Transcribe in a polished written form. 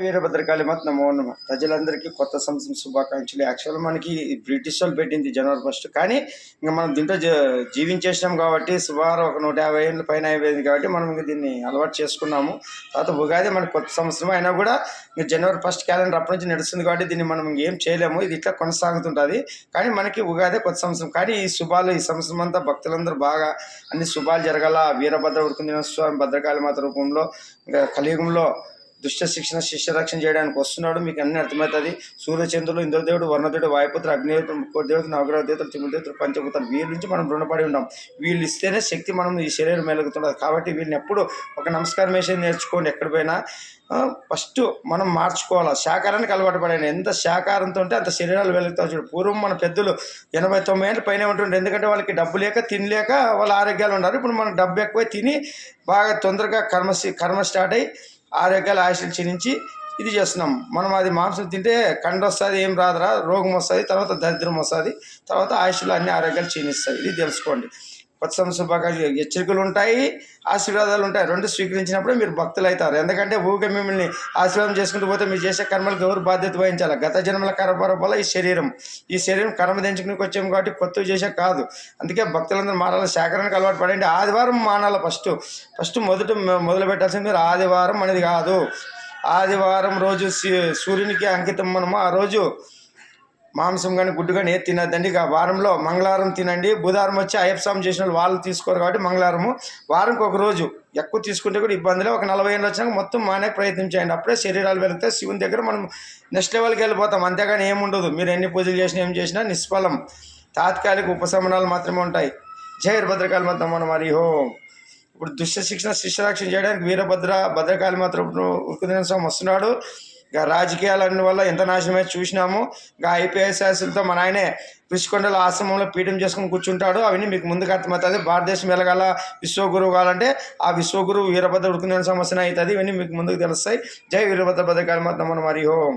వీరభద్రకాళి మాత నమో నమ. ప్రజలందరికీ కొత్త సంవత్సరం శుభాకాంక్షలు. యాక్చువల్గా మనకి బ్రిటిష్ వాళ్ళు పెట్టింది జనవరి 1 కానీ ఇంకా మనం దీంట్లో జీవించేసినాం కాబట్టి సుమారు ఒక 150 ఏళ్ళ పైన అయిపోయింది కాబట్టి మనం ఇంకా దీన్ని అలవాటు చేసుకున్నాము. తర్వాత ఉగాది మనకి కొత్త సంవత్సరం అయినా కూడా ఇంకా జనవరి 1 క్యాలెండర్ అప్పటి నుంచి నడుస్తుంది కాబట్టి దీన్ని మనం ఏం చేయలేము. ఇది ఇట్లా కొనసాగుతుంటుంది. కానీ మనకి ఉగాది కొత్త సంవత్సరం. కానీ ఈ శుభాలు ఈ సంవత్సరం అంతా భక్తులందరూ బాగా అన్ని శుభాలు జరగాల. వీరభద్ర ఉడుకుందిన స్వామి భద్రకాళి మాత రూపంలో ఇంకా కలియుగంలో దుష్ట శిక్షణ శిష్య రక్షణ చేయడానికి వస్తున్నాడు. మీకు అన్ని అర్థమవుతుంది. సూర్యచంద్రులు, ఇంద్రదేవుడు, వర్ణదేవుడు, వాయుపుత్ర, అగ్నిదేవుడు, ముక్కోదేవుడు, నవగ్రహ దేవతలు, తిమిదేవతలు, పంచభూతాలు వీళ్ళ నుంచి మనం రుణపడి ఉంటాం. వీళ్ళు ఇస్తేనే శక్తి మనం ఈ శరీరం మెలుగుతుండదు. కాబట్టి వీళ్ళని ఎప్పుడు ఒక నమస్కారం వేసి నేర్చుకోండి. ఎక్కడ పోయినా ఫస్ట్ మనం మార్చుకోవాలి. శాకారానికి అలవాటు పడాలి. ఎంత శాకారంతో ఉంటే అంత శరీరాలు వెలుగుతావు. చూడు, పూర్వం మన పెద్దలు 89 ఏళ్ళ పైన ఉంటుండే. ఎందుకంటే వాళ్ళకి డబ్బు లేక తినలేక వాళ్ళ ఆరోగ్యాలు ఉన్నారు. ఇప్పుడు మనకు డబ్బు ఎక్కువ తిని బాగా తొందరగా కర్మ స్టార్ట్ అయ్యి ఆరోగ్యాలు ఆయుష్లు క్షీణించి ఇది చేస్తున్నాం. మనం అది మాంసం తింటే కండ వస్తుంది, ఏం రాదురా, రోగం వస్తుంది, తర్వాత దరిద్రం వస్తుంది, తర్వాత ఆయుష్లో అన్ని ఆరోగ్యాలు క్షీణిస్తాయి. ఇది తెలుసుకోండి. కొత్త సంవత్సర హెచ్చరికలు ఉంటాయి, ఆశీర్వాదాలు ఉంటాయి. రెండు స్వీకరించినప్పుడే మీరు భక్తులు అవుతారు. ఎందుకంటే ఊరికే మిమ్మల్ని ఆశీర్వాదం చేసుకుంటూ పోతే మీరు చేసే కర్మలకు ఎవరు బాధ్యత వహించాలి? గత జన్మల కర్మ వల్ల ఈ శరీరం కర్మ దించుకుని వచ్చాము కాబట్టి కొత్తవి చేసే కాదు. అందుకే భక్తులందరూ మారాలి. సేకరణకు అలవాటు పడండి. ఆదివారం మానాలి. ఫస్ట్ మొదలు పెట్టాల్సింది మీరు ఆదివారం అనేది కాదు. ఆదివారం రోజు సూర్యునికి అంకితం. మనము ఆ రోజు మాంసం కానీ గుడ్డు కానీ ఏది తినద్దండి. ఇక వారంలో మంగళవారం తినండి. బుధవారం వచ్చి అయ్యప్ప స్వామి చేసిన వాళ్ళు తీసుకోరు కాబట్టి మంగళవారము. వారంకి ఒక రోజు ఎక్కువ తీసుకుంటే కూడా ఇబ్బందిలే. ఒక 40 ఏళ్ళు వచ్చినాక మొత్తం మానే ప్రయత్నం చేయండి. అప్పుడే శరీరాలు వెళితే శివుని దగ్గర మనం నెక్స్ట్ లెవెల్కి వెళ్ళిపోతాం. అంతేగాని ఏముండదు. మీరు ఎన్ని పూజలు చేసినా ఏం చేసినా నిష్ఫలం. తాత్కాలిక ఉపశమనాలు మాత్రమే ఉంటాయి. జై భద్రకాళి మాత నమో హరి ఓం. ఇప్పుడు దుష్ట శిక్షణ శిష్యరక్షణ చేయడానికి భద్రకాళి మాత ఉరుకుదిన స్వామి వస్తున్నాడు. ఇక రాజకీయాలన్నీ వల్ల ఎంత నాశనమై చూసినాము. ఇక ఐపీఎస్ శాస్త్రులతో మన ఆయనే ఋషికొండల ఆశ్రమంలో పీఠం చేసుకుని కూర్చుంటాడు. అవన్నీ మీకు ముందుకు అర్థమవుతుంది. భారతదేశం ఎలాగాల విశ్వగురువు కావాలంటే ఆ విశ్వగురువు వీరభద్ర ఉరుకుదిన స్వామి వస్తున్న అవుతుంది. ఇవన్నీ మీకు ముందుకు తెలుస్తాయి. జై వీరభద్ర భద్రకాళి మాత నమో హరి ఓం.